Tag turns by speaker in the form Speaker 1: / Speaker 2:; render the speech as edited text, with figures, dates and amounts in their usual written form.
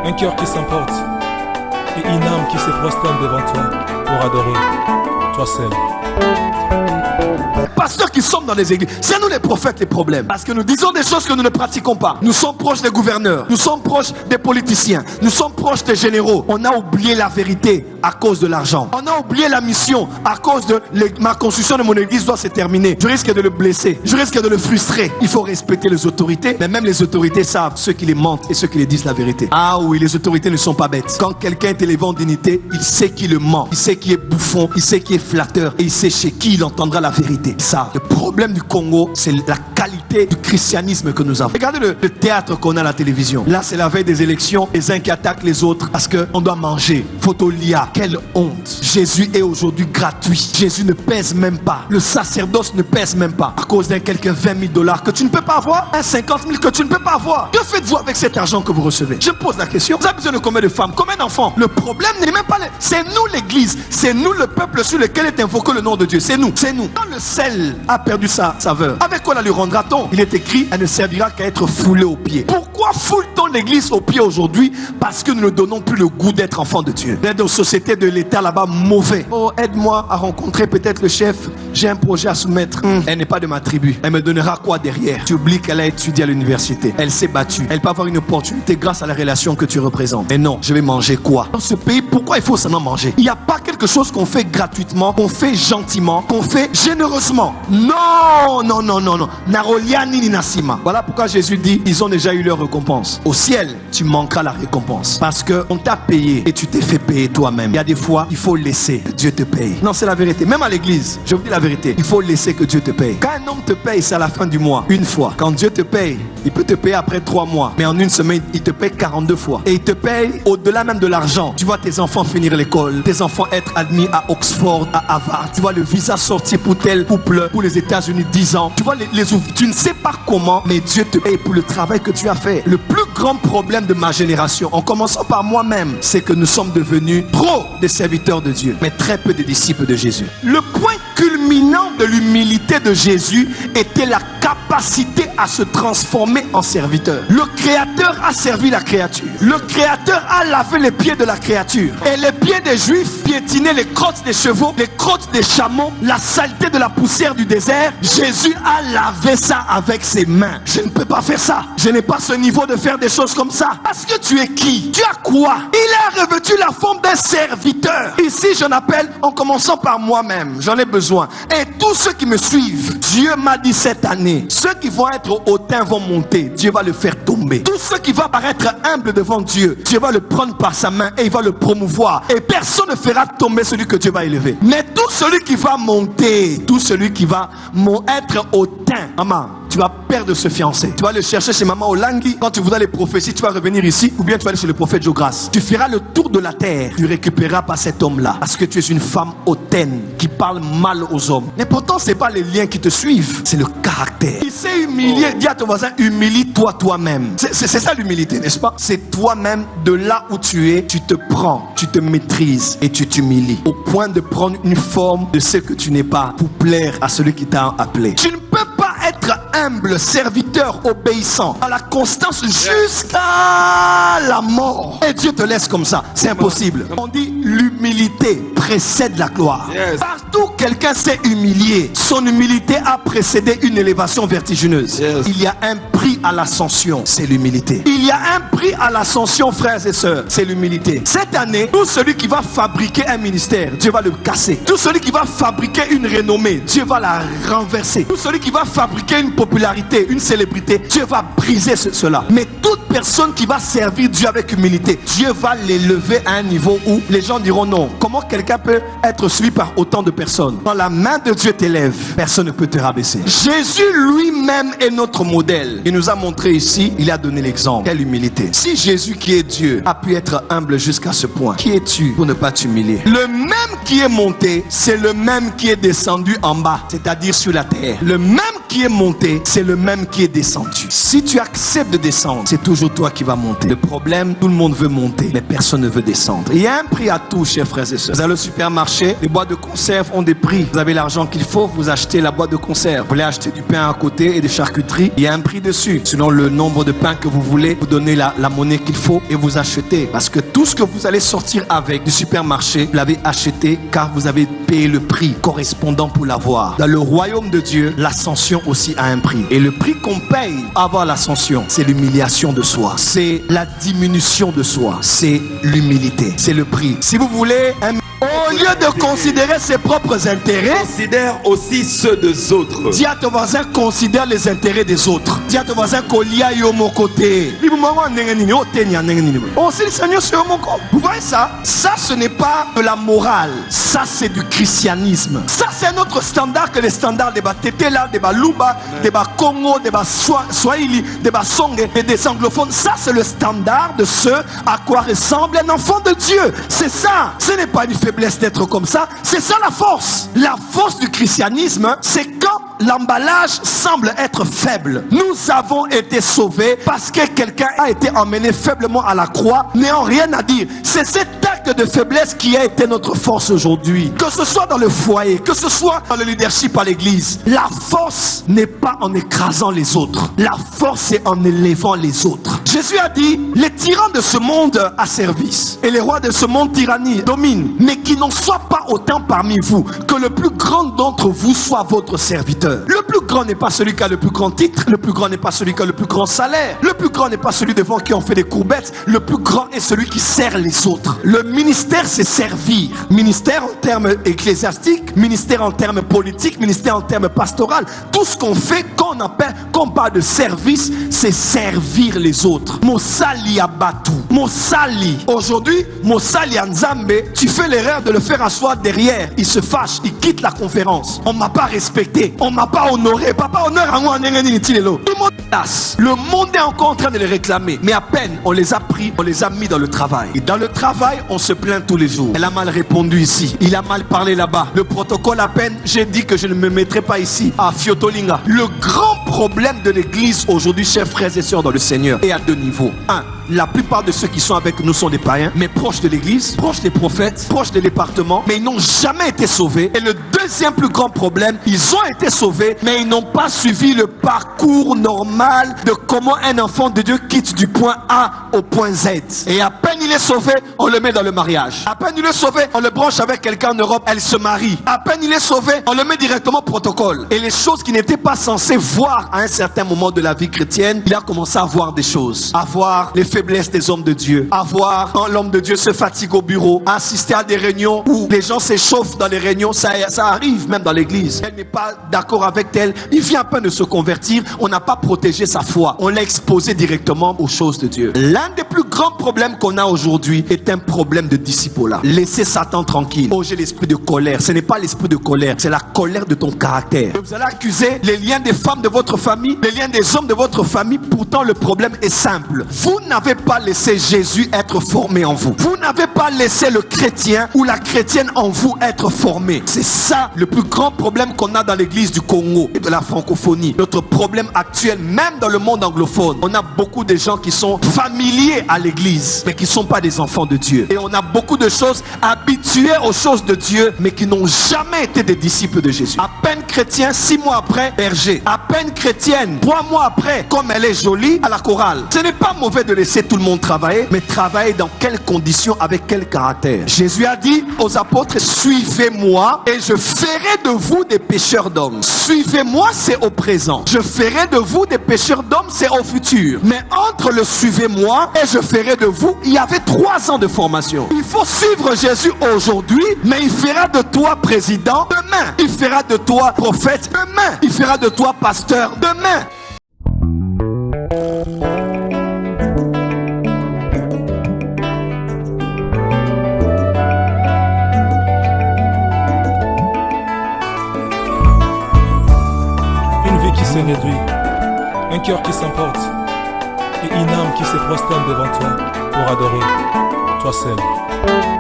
Speaker 1: Un cœur qui s'emporte et une âme qui se prosterne devant toi pour adorer toi seul.
Speaker 2: Pasteurs qui sommes dans les églises, c'est nous les prophètes les problèmes. Parce que nous disons des choses que nous ne pratiquons pas. Nous sommes proches des gouverneurs, nous sommes proches des politiciens, nous sommes proches des généraux. On a oublié la vérité à cause de l'argent. On a oublié la mission à cause de ma construction de mon église doit se terminer. Je risque de le blesser, je risque de le frustrer. Il faut respecter les autorités, mais même les autorités savent ceux qui les mentent et ceux qui les disent la vérité. Ah oui, les autorités ne sont pas bêtes. Quand quelqu'un est élevé en dignité, il sait qui le ment, il sait qui est bouffon, il sait qui est flatteur et il sait chez qui il entendra la vérité. Ça, le problème du Congo, c'est la qualité du christianisme que nous avons. Regardez le théâtre qu'on a à la télévision. Là, c'est la veille des élections, les uns qui attaquent les autres parce qu'on doit manger. Photolia, quelle honte. Jésus est aujourd'hui gratuit. Jésus ne pèse même pas. Le sacerdoce ne pèse même pas. À cause d'un quelqu'un 20 000 $ que tu ne peux pas avoir, un 50 000 que tu ne peux pas avoir. Que faites-vous avec cet argent que vous recevez? Je pose la question. Vous avez besoin de combien de femmes, combien d'enfants? Le problème n'est même pas... C'est nous l'église. C'est nous le peuple sur lequel est invoqué le nom de Dieu. C'est nous. C'est nous. Quand le sel a perdu sa saveur, avec quoi la lui rendra-t-on? Il est écrit, elle ne servira qu'à être foulée aux pieds. Pourquoi foule-t-on l'église aux pieds aujourd'hui? Parce que nous ne donnons plus le goût d'être enfants de Dieu. D'être aux sociétés de l'État là-bas mauvais. Oh, aide-moi à rencontrer peut-être le chef. J'ai un projet à soumettre. Elle n'est pas de ma tribu. Elle me donnera quoi derrière? Tu oublies qu'elle a étudié à l'université. Elle s'est battue. Elle peut avoir une opportunité grâce à la relation que tu représentes. Mais non, je vais manger quoi? Dans ce pays, pourquoi il faut seulement manger? Il n'y a pas quelque chose qu'on fait gratuitement, qu'on fait gentiment, qu'on fait généreusement. Non, non, non, non, non. Naroliani ni Nasima. Voilà pourquoi Jésus dit, ils ont déjà eu leur récompense. Au ciel, tu manqueras la récompense. Parce qu'on t'a payé et tu t'es fait payer toi-même. Il y a des fois, il faut laisser que Dieu te paye. Non, c'est la vérité. Même à l'église, je vous dis la vérité. Il faut laisser que Dieu te paye. Quand un homme te paye, c'est à la fin du mois. Une fois. Quand Dieu te paye, il peut te payer après 3 mois. Mais en une semaine, il te paye 42 fois. Et il te paye au-delà même de l'argent. Tu vois tes enfants finir l'école. Tes enfants être admis à Oxford, à Harvard. Tu vois le visa sortir pour tel couple, pour les États-Unis 10 ans. Tu vois tu ne sais pas comment, mais Dieu te paye pour le travail que tu as fait. Le plus grand problème de ma génération, en commençant par moi-même, c'est que nous sommes devenus trop des serviteurs de Dieu, mais très peu de disciples de Jésus. Le point culminant de l'humilité de Jésus était la capacité à se transformer en serviteur. Le Créateur a servi la créature. Le Créateur a lavé les pieds de la créature. Et les pieds des Juifs piétinaient les crottes des chevaux, les crottes des chameaux, la saleté de la poussière du désert. Jésus a lavé ça avec ses mains. Je ne peux pas faire ça. Je n'ai pas ce niveau de faire des choses comme ça. Parce que tu es qui? Tu as quoi? Il a revêtu la forme d'un serviteur. Ici, j'en appelle en commençant par moi-même. J'en ai besoin. Et tous ceux qui me suivent, Dieu m'a dit cette année, ceux qui vont être hautains vont monter. Dieu va le faire tomber. Tout ce qui va paraître humble devant Dieu, Dieu va le prendre par sa main et il va le promouvoir. Et personne ne fera tomber celui que Dieu va élever. Mais tout celui qui va monter, tout celui qui va être hautain, maman, tu vas perdre ce fiancé. Tu vas le chercher chez maman Olangui. Quand tu voudras les prophéties, tu vas revenir ici. Ou bien tu vas aller chez le prophète Jogras. Tu feras le tour de la terre. Tu récupéreras pas cet homme-là. Parce que tu es une femme hautaine qui parle mal aux hommes. Mais pourtant, c'est pas les liens qui te suivent. C'est le caractère. Il s'est humilié. Dis à ton voisin, humilie-toi toi-même. C'est ça l'humilité, n'est-ce pas? C'est toi-même, de là où tu es, tu te prends, tu te maîtrises et tu t'humilies. Au point de prendre une forme de ce que tu n'es pas pour plaire à celui qui t'a appelé. Tu ne peux pas être humble, serviteur, obéissant, à la constance jusqu'à la mort. Et Dieu te laisse comme ça. C'est impossible. On dit l'humilité précède la gloire. Yes. Partout quelqu'un s'est humilié, son humilité a précédé une élévation vertigineuse. Yes. Il y a un prix à l'ascension, c'est l'humilité. Il y a un prix à l'ascension, frères et sœurs, c'est l'humilité. Cette année, tout celui qui va fabriquer un ministère, Dieu va le casser. Tout celui qui va fabriquer une renommée, Dieu va la renverser. Tout celui qui va fabriquer une popularité, une célébrité, Dieu va briser cela. Mais toute personne qui va servir Dieu avec humilité, Dieu va l'élever à un niveau où les gens diront non. Comment quelqu'un peut être suivi par autant de personnes? Quand la main de Dieu t'élève, personne ne peut te rabaisser. Jésus lui-même est notre modèle. Il nous a montré ici, il a donné l'exemple. Quelle humilité. Si Jésus qui est Dieu a pu être humble jusqu'à ce point, qui es-tu pour ne pas t'humilier? Le même qui est monté, c'est le même qui est descendu en bas, c'est-à-dire sur la terre. Le même qui est monté, c'est le même qui est descendu. Si tu acceptes de descendre, c'est toujours toi qui vas monter. Le problème, tout le monde veut monter, mais personne ne veut descendre. Il y a un prix à tout, chers frères et sœurs. Vous allez au supermarché, les boîtes de conserve ont des prix. Vous avez l'argent qu'il faut, vous achetez la boîte de conserve. Vous voulez acheter du pain à côté et des charcuteries, il y a un prix dessus. Selon le nombre de pains que vous voulez, vous donnez la monnaie qu'il faut et vous achetez. Parce que tout ce que vous allez sortir avec du supermarché, vous l'avez acheté car vous avez payé le prix correspondant pour l'avoir. Dans le royaume de Dieu, l'ascension aussi a un prix. Et le prix qu'on paye pour avoir l'ascension, c'est l'humiliation de soi. C'est la diminution de soi. C'est l'humilité. C'est le prix. Si vous voulez au lieu de considérer ses propres intérêts,
Speaker 3: considère aussi ceux des autres.
Speaker 2: dis à ton voisin, considère les intérêts des autres. Dis à ton voisin, Kolia yo mon côté. Vous voyez ça? Ça, ce n'est pas de la morale. Ça, c'est du christianisme. Ça, c'est un autre standard que les standards des Tétéla, des Luba, des Congo, des Swahili, des Songé et des anglophones. Ça, c'est le standard de ce à quoi ressemble un enfant de Dieu. C'est ça. Ce n'est pas une faiblesse d'être comme ça. C'est ça la force. La force du christianisme, c'est quand l'emballage semble être faible. Nous avons été sauvés parce que quelqu'un a été emmené faiblement à la croix, n'ayant rien à dire. C'est cet acte de faiblesse qui a été notre force aujourd'hui. Que ce soit dans le foyer, que ce soit dans le leadership à l'église, la force n'est pas en écrasant les autres. La force, c'est en élevant les autres. Jésus a dit, les tyrans de ce monde a service et les rois de ce monde tyrannie dominent, mais qu'il n'en soit pas autant parmi vous, que le plus grand d'entre vous soit votre serviteur. Le plus grand n'est pas celui qui a le plus grand titre, le plus grand n'est pas celui qui a le plus grand salaire, le plus grand n'est pas celui devant qui ont fait des courbettes, le plus grand est celui qui sert les autres. Le ministère, c'est servir. Ministère en termes ecclésiastiques, ministère en termes politiques, ministère en termes pastoral. Tout ce qu'on fait, quand on parle de service, c'est servir les autres. Mosali abatu. Mosali. Aujourd'hui, Mosali Nzambe, tu fais l'erreur de le faire asseoir derrière. Il se fâche, il quitte la conférence. On m'a pas respecté, on m'a pas honoré. Papa, honneur à moi. Tout le monde passe. Le monde est encore en train de les réclamer. Mais à peine, on les a pris, on les a mis dans le travail. Et dans le travail, on se plaint tous les jours. Elle a mal répondu ici. Il a mal parlé là-bas. Le protocole à peine, j'ai dit que je ne me mettrai pas ici à Fiotolinga. Le grand problème de l'église aujourd'hui, chers frères et sœurs dans le Seigneur, est à deux niveaux. Un, la plupart de ceux qui sont avec nous sont des païens, mais proches de l'église, proches des prophètes, proches des départements, mais ils n'ont jamais été sauvés. Et le deuxième plus grand problème, ils ont été sauvés, mais ils n'ont pas suivi le parcours normal de comment un enfant de Dieu quitte du point A au point Z. Et à peine il est sauvé, on le met dans le mariage. À peine il est sauvé, on le branche avec quelqu'un en Europe, elle se marie. À peine il est sauvé, on le met directement au protocole. Et les choses qu'il n'était pas censé voir à un certain moment de la vie chrétienne, il a commencé à voir des choses. À voir les faiblesse des hommes de Dieu, à voir quand l'homme de Dieu se fatigue au bureau, à assister à des réunions où les gens s'échauffent dans les réunions, ça arrive même dans l'église. Elle n'est pas d'accord avec elle, il vient à peine de se convertir, on n'a pas protégé sa foi, on l'a exposé directement aux choses de Dieu. L'un des plus grands problèmes qu'on a aujourd'hui est un problème de disciple-là. Laissez Satan tranquille. Oh, j'ai l'esprit de colère. Ce n'est pas l'esprit de colère, c'est la colère de ton caractère. Vous allez accuser les liens des femmes de votre famille, les liens des hommes de votre famille, pourtant le problème est simple. Vous n'avez pas laissé Jésus être formé en vous. Vous n'avez pas laissé le chrétien ou la chrétienne en vous être formé. C'est ça le plus grand problème qu'on a dans l'église du Congo et de la francophonie. Notre problème actuel, même dans le monde anglophone, on a beaucoup de gens qui sont familiers à l'église, mais qui ne sont pas des enfants de Dieu. Et on a beaucoup de choses habituées aux choses de Dieu, mais qui n'ont jamais été des disciples de Jésus. À peine chrétien, 6 mois après, berger. À peine chrétienne, 3 mois après, comme elle est jolie, à la chorale. Ce n'est pas mauvais de laisser tout le monde travailler, mais travailler dans quelles conditions, avec quel caractère. Jésus a dit aux apôtres, suivez-moi et je ferai de vous des pêcheurs d'hommes. Suivez-moi, c'est au présent. Je ferai de vous des pêcheurs d'hommes, c'est au futur. Mais entre le suivez-moi et je ferai de vous, il y avait 3 ans de formation. Il faut suivre Jésus aujourd'hui, mais il fera de toi président demain. Il fera de toi prophète demain. Il fera de toi pasteur demain.
Speaker 1: Qui se réduit, un cœur qui s'emporte et une âme qui se prosterne devant toi pour adorer toi seul.